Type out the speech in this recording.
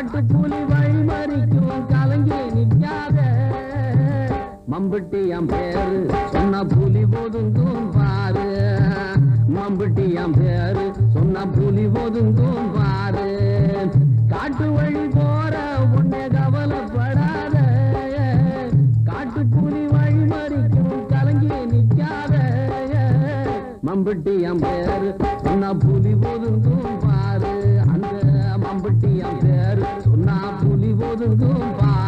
காட்டு புலி வழிமறிக்கும் கலங்கி நிற்காத மம்பட்டி என் பேரு சொன்ன புலி ஒதுங்கும் பாரு மம்பட்டி என் பேரு சொன்ன புலி ஒதுங்கும் பாரு காட்டு வழி போற உன்னை கவலைப்படாத காட்டு புலி வழிமறிக்கும் கலங்கி நிற்காத மம்பட்டி என் பேரு சொன்ன புலி ஒதுங்கும் பாரு அந்த மம்பட்டி என் பேரு சொன்ன புலி ஒதுங்கும் பாரு